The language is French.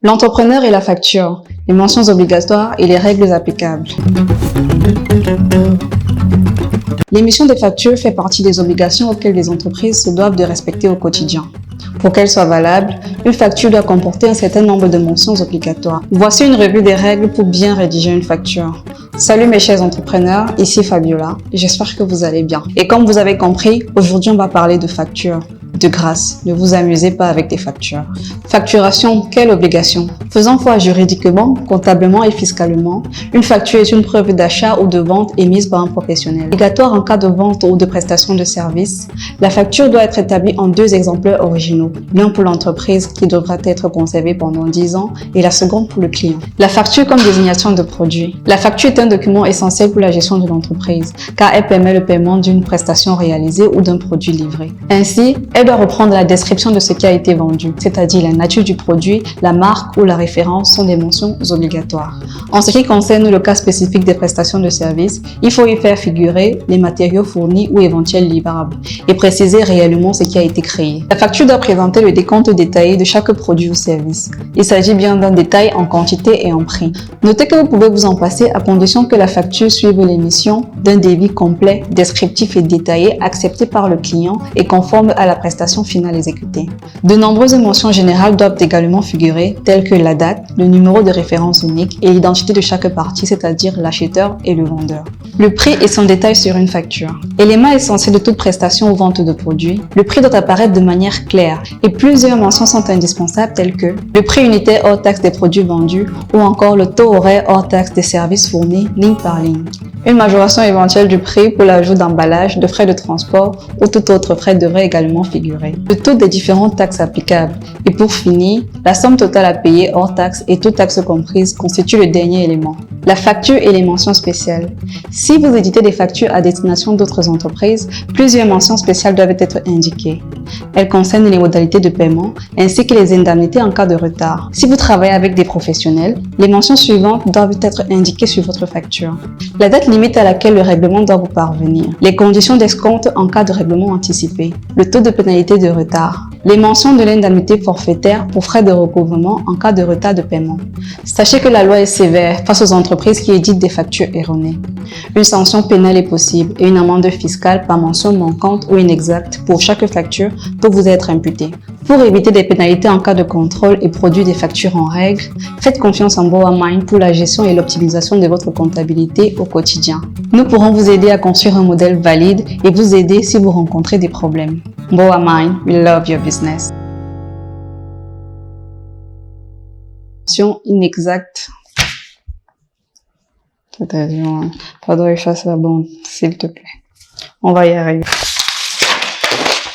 L'entrepreneur et la facture, les mentions obligatoires et les règles applicables. L'émission des factures fait partie des obligations auxquelles les entreprises se doivent de respecter au quotidien. Pour qu'elle soit valable, une facture doit comporter un certain nombre de mentions obligatoires. Voici une revue des règles pour bien rédiger une facture. Salut mes chers entrepreneurs, ici Fabiola, j'espère que vous allez bien. Et comme vous avez compris, aujourd'hui on va parler de factures. De grâce, ne vous amusez pas avec des factures. Facturation, quelle obligation? Faisant foi juridiquement, comptablement et fiscalement, une facture est une preuve d'achat ou de vente émise par un professionnel. Obligatoire en cas de vente ou de prestation de service, la facture doit être établie en 2 exemplaires originaux, l'un pour l'entreprise qui devra être conservé pendant 10 ans et la seconde pour le client. La facture comme désignation de produit. La facture est un document essentiel pour la gestion de l'entreprise, car elle permet le paiement d'une prestation réalisée ou d'un produit livré. Ainsi, elle doit reprendre la description de ce qui a été vendu, c'est-à-dire la nature du produit, la marque ou la référence sont des mentions obligatoires. En ce qui concerne le cas spécifique des prestations de services, il faut y faire figurer les matériaux fournis ou éventuels livrables et préciser réellement ce qui a été créé. La facture doit présenter le décompte détaillé de chaque produit ou service. Il s'agit bien d'un détail en quantité et en prix. Notez que vous pouvez vous en passer à condition que la facture suive l'émission d'un devis complet, descriptif et détaillé accepté par le client et conforme à la prestation finale exécutée. De nombreuses mentions générales doivent également figurer, telles que la date, le numéro de référence unique et l'identité de chaque partie, c'est-à-dire l'acheteur et le vendeur. Le prix et son détail sur une facture. Élément essentiel de toute prestation ou vente de produits, le prix doit apparaître de manière claire et plusieurs mentions sont indispensables telles que le prix unitaire hors taxe des produits vendus ou encore le taux horaire hors taxe des services fournis ligne par ligne. Une majoration éventuelle du prix pour l'ajout d'emballage, de frais de transport ou tout autre frais devrait également figurer. Le taux des différentes taxes applicables. Et pour finir, la somme totale à payer hors taxes et toutes taxes comprises constitue le dernier élément. La facture et les mentions spéciales. Si vous éditez des factures à destination d'autres entreprises, plusieurs mentions spéciales doivent être indiquées. Elles concernent les modalités de paiement ainsi que les indemnités en cas de retard. Si vous travaillez avec des professionnels, les mentions suivantes doivent être indiquées sur votre facture. La date limite à laquelle le règlement doit vous parvenir. Les conditions d'escompte en cas de règlement anticipé. Le taux de pénalité de retard. Les mentions de l'indemnité forfaitaire pour frais de recouvrement en cas de retard de paiement. Sachez que la loi est sévère face aux entreprises qui éditent des factures erronées. Une sanction pénale est possible et une amende fiscale par mention manquante ou inexacte pour chaque facture peut vous être imputée. Pour éviter des pénalités en cas de contrôle et produire des factures en règle, faites confiance en BoaMind pour la gestion et l'optimisation de votre comptabilité au quotidien. Nous pourrons vous aider à construire un modèle valide et vous aider si vous rencontrez des problèmes. BoaMind, we love your business. Inexacte. C'est-à-dire, faudrait que je fasse la bonne, s'il te plaît. On va y arriver.